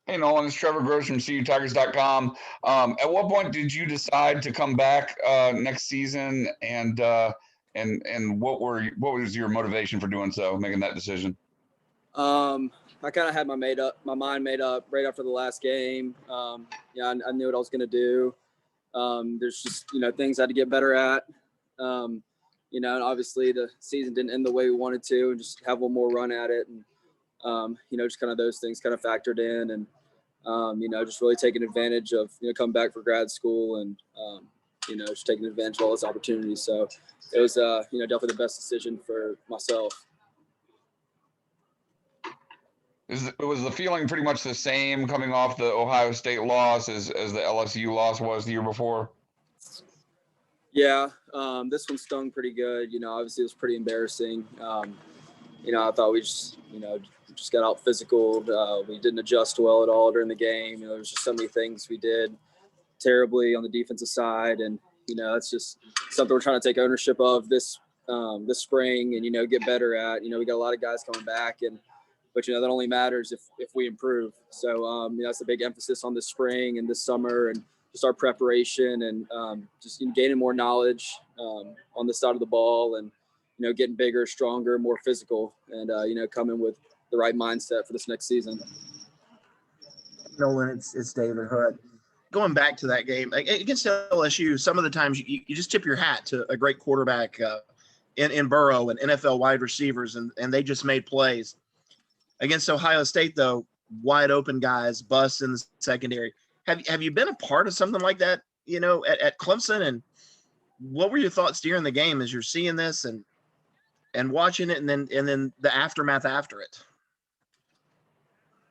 Hey, Nolan, it's Trevor Gross from CUTigers.com. At what point did you decide to come back next season, and what was your motivation for doing so, making that decision? I kind of had my mind made up right after the last game. I knew what I was going to do. There's just things I had to get better at. And obviously the season didn't end the way we wanted to, and just have one more run at it, and just kind of those things kind of factored in, and just really taking advantage of coming back for grad school, and just taking advantage of all those opportunities. So it was definitely the best decision for myself. Was the feeling pretty much the same coming off the Ohio State loss as the LSU loss was the year before? Yeah, this one stung pretty good. Obviously it was pretty embarrassing. I thought we just got out physical. We didn't adjust well at all during the game. There was just so many things we did terribly on the defensive side, and it's just something we're trying to take ownership of this spring, and get better at. We got a lot of guys coming back, but that only matters if we improve. So that's a big emphasis on this spring and this summer, and just our preparation, and just gaining more knowledge on this side of the ball, and getting bigger, stronger, more physical, and coming with the right mindset for this next season. Nolan, it's David Hood. Going back to that game against LSU, some of the times you just tip your hat to a great quarterback in Burrow and NFL wide receivers, and they just made plays. Against Ohio State, though, wide open guys, busts in the secondary. Have you been a part of something like that, at Clemson? And what were your thoughts during the game as you're seeing this and watching it, and then the aftermath after it?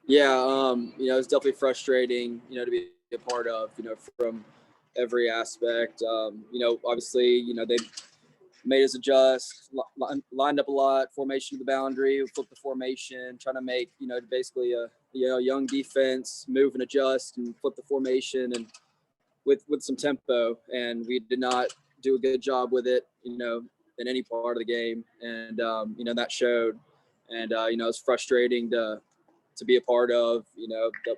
Yeah, it's definitely frustrating, to be a part of, from every aspect. Obviously, they made us adjust, lined up a lot, formation to the boundary, flipped the formation, trying to make, basically a young defense move and adjust and flip the formation, and with some tempo. And we did not do a good job with it, in any part of the game. And, that showed. And, it's frustrating to be a part of, that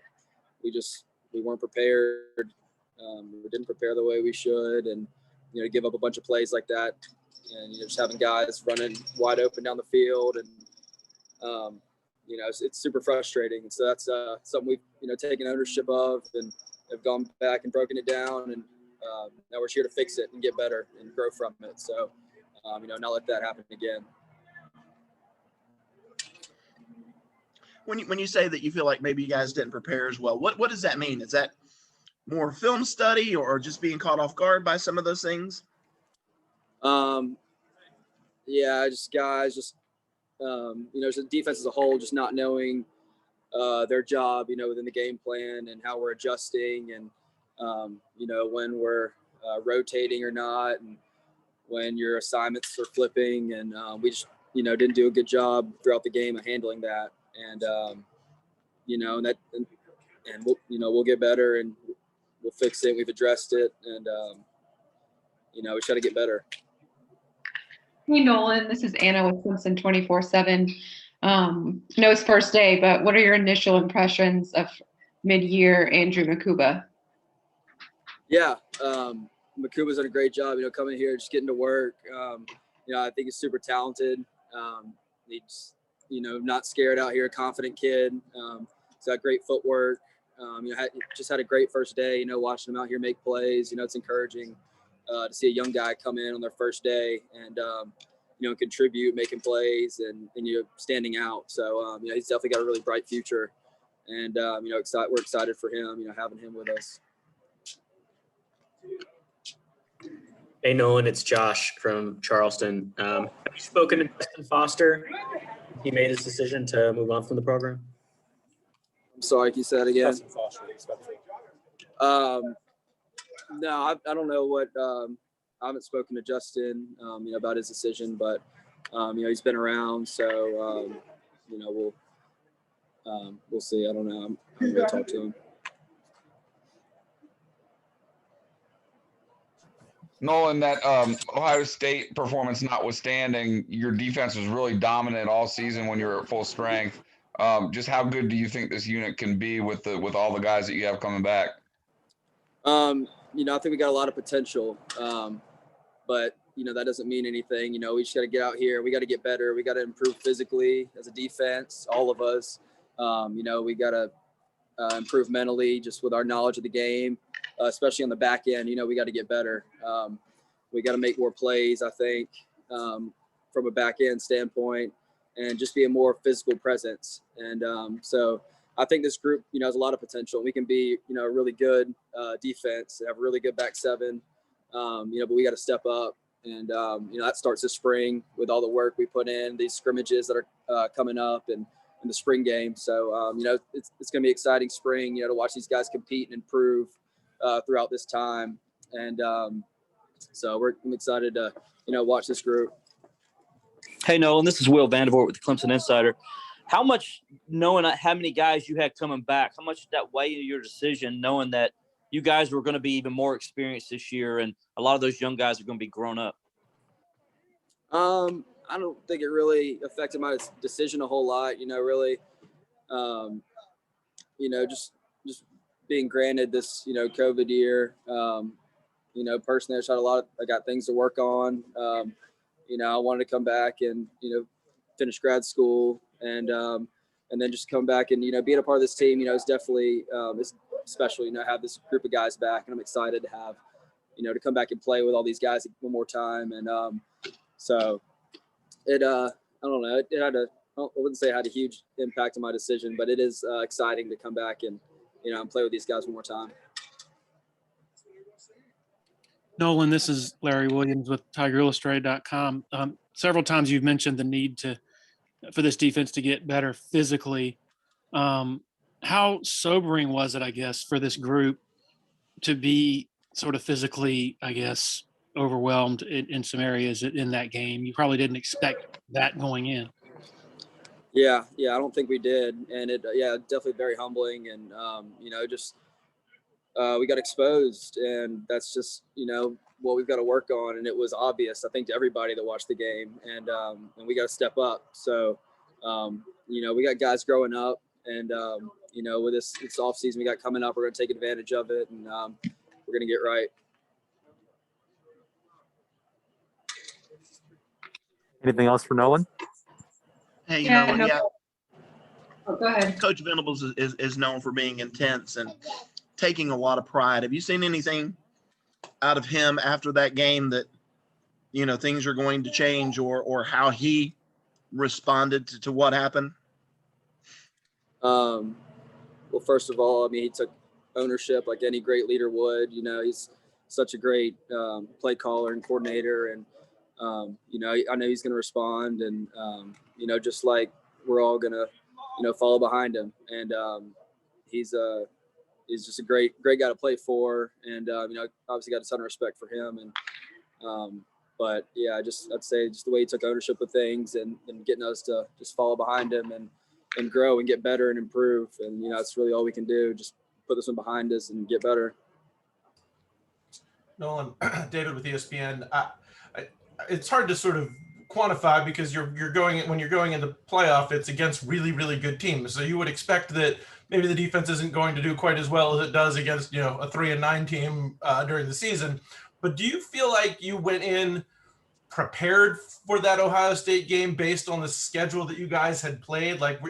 we weren't prepared. We didn't prepare the way we should, and, give up a bunch of plays like that. And just having guys running wide open down the field, and it's super frustrating. And so that's something we've taken ownership of, and have gone back and broken it down, and now we're here to fix it and get better and grow from it. So not let that happen again. When you say that you feel like maybe you guys didn't prepare as well, what does that mean? Is that more film study, or just being caught off guard by some of those things? Yeah, just guys, just the defense as a whole, just not knowing their job, within the game plan, and how we're adjusting, and when we're rotating or not, and when your assignments are flipping, and we just didn't do a good job throughout the game of handling that, and we'll get better, and we'll fix it. We've addressed it, and we try to get better. Hey, Nolan, this is Anna with Clemson 24/7. I know it's first day, but what are your initial impressions of mid-year Andrew Mukuba? Yeah, Makuba's done a great job, coming here, just getting to work. I think he's super talented. He's, not scared out here, confident kid. He's got great footwork. Just had a great first day, watching him out here make plays. It's encouraging to see a young guy come in on their first day and, contribute, making plays, and standing out. So, he's definitely got a really bright future, and, we're excited for him, having him with us. Hey, Nolan, it's Josh from Charleston. Have you spoken to Justin Foster? He made his decision to move on from the program. I'm sorry, can you say that again? Justin Foster. No, I don't know what. I haven't spoken to Justin, about his decision, but he's been around, so we'll see. I don't know. I'm going to talk to him. Nolan, that Ohio State performance notwithstanding, your defense was really dominant all season when you were at full strength. Just how good do you think this unit can be with all the guys that you have coming back? I think we got a lot of potential, but that doesn't mean anything. We just got to get out here. We got to get better. We got to improve physically as a defense, all of us. We got to improve mentally, just with our knowledge of the game, especially on the back end. We got to get better. We got to make more plays, I think, from a back end standpoint, and just be a more physical presence. And so I think this group, has a lot of potential. We can be, a really good defense, have a really good back seven, but we got to step up. And, that starts this spring with all the work we put in, these scrimmages that are coming up and in the spring game. So, it's going to be exciting spring, to watch these guys compete and improve throughout this time. And so I'm excited to, watch this group. Hey, Nolan, this is Will Vandervoort with the Clemson Insider. How much, knowing how many guys you had coming back, how much did that weigh in your decision, knowing that you guys were going to be even more experienced this year and a lot of those young guys are going to be grown up? I don't think it really affected my decision a whole lot, really. Just being granted this, COVID year, personally, I got things to work on. I wanted to come back and, finish grad school and then just come back and, being a part of this team, is definitely it's special, have this group of guys back, and I'm excited to have, to come back and play with all these guys one more time. And so it, I don't know, it had I wouldn't say it had a huge impact on my decision, but it is exciting to come back and, and play with these guys one more time. Nolan, this is Larry Williams with TigerIllustrated.com. Several times you've mentioned the need for this defense to get better physically. How sobering was it, I guess, for this group to be sort of physically, I guess, overwhelmed in some areas in that game? You probably didn't expect that going in. Yeah, I don't think we did. And it, definitely very humbling. And, we got exposed, and that's just, what we've got to work on. And it was obvious, I think, to everybody that watched the game, and we got to step up. So, we got guys growing up, and, with this off season we got coming up, we're going to take advantage of it, and we're going to get right. Anything else for Nolan? Hey, Oh, go ahead. Coach Venables is known for being intense and taking a lot of pride. Have you seen anything out of him after that game that, things are going to change, or how he responded to what happened? Well, first of all, he took ownership like any great leader would. He's such a great play caller and coordinator, and I know he's going to respond, and just like we're all going to follow behind him, and he's just a great guy to play for, and obviously got a ton of respect for him, and but yeah, I'd say just the way he took ownership of things, and getting us to just follow behind him and grow and get better and improve, and that's really all we can do. Just put this one behind us and get better. Nolan, David with ESPN. It's hard to sort of quantify because when you're going into playoff, it's against really, really good teams. So you would expect that maybe the defense isn't going to do quite as well as it does against, a 3-9 team during the season. But do you feel like you went in prepared for that Ohio State game based on the schedule that you guys had played? Like,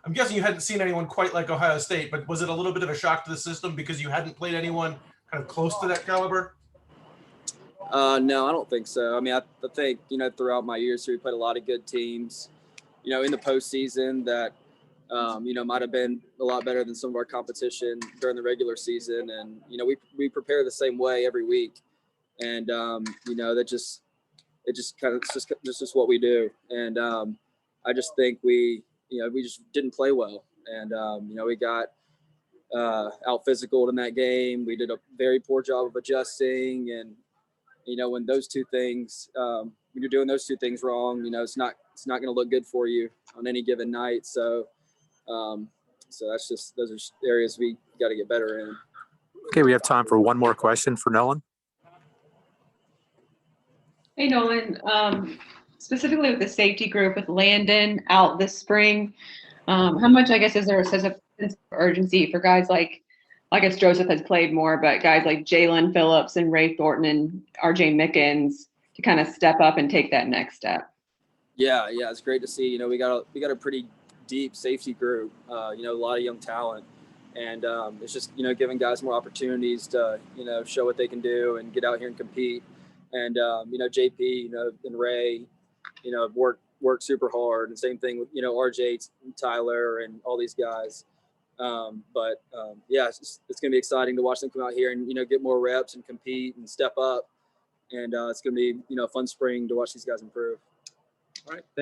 I'm guessing you hadn't seen anyone quite like Ohio State, but was it a little bit of a shock to the system because you hadn't played anyone kind of close to that caliber? No, I don't think so. I think, throughout my years here, we played a lot of good teams, in the postseason that, might have been a lot better than some of our competition during the regular season. And, we prepare the same way every week. And, it's just what we do. And I just think we just didn't play well. And, we got out physical in that game. We did a very poor job of adjusting, and when those two things, when you're doing those two things wrong, it's not going to look good for you on any given night. So those are areas we got to get better in. Okay, we have time for one more question for Nolan. Hey, Nolan, specifically with the safety group with Lannden out this spring, How much, I guess, is there a sense of urgency for guys like, I guess Joseph has played more, but guys like Jalen Phillips and Ray Thornton and RJ Mickens to kind of step up and take that next step? Yeah, it's great to see. We got a pretty deep safety group. A lot of young talent, and it's just giving guys more opportunities to show what they can do and get out here and compete. And JP, and Ray, work super hard, and same thing with RJ, Tyler, and all these guys. It's gonna be exciting to watch them come out here and get more reps and compete and step up. And it's gonna be a fun spring to watch these guys improve. All right.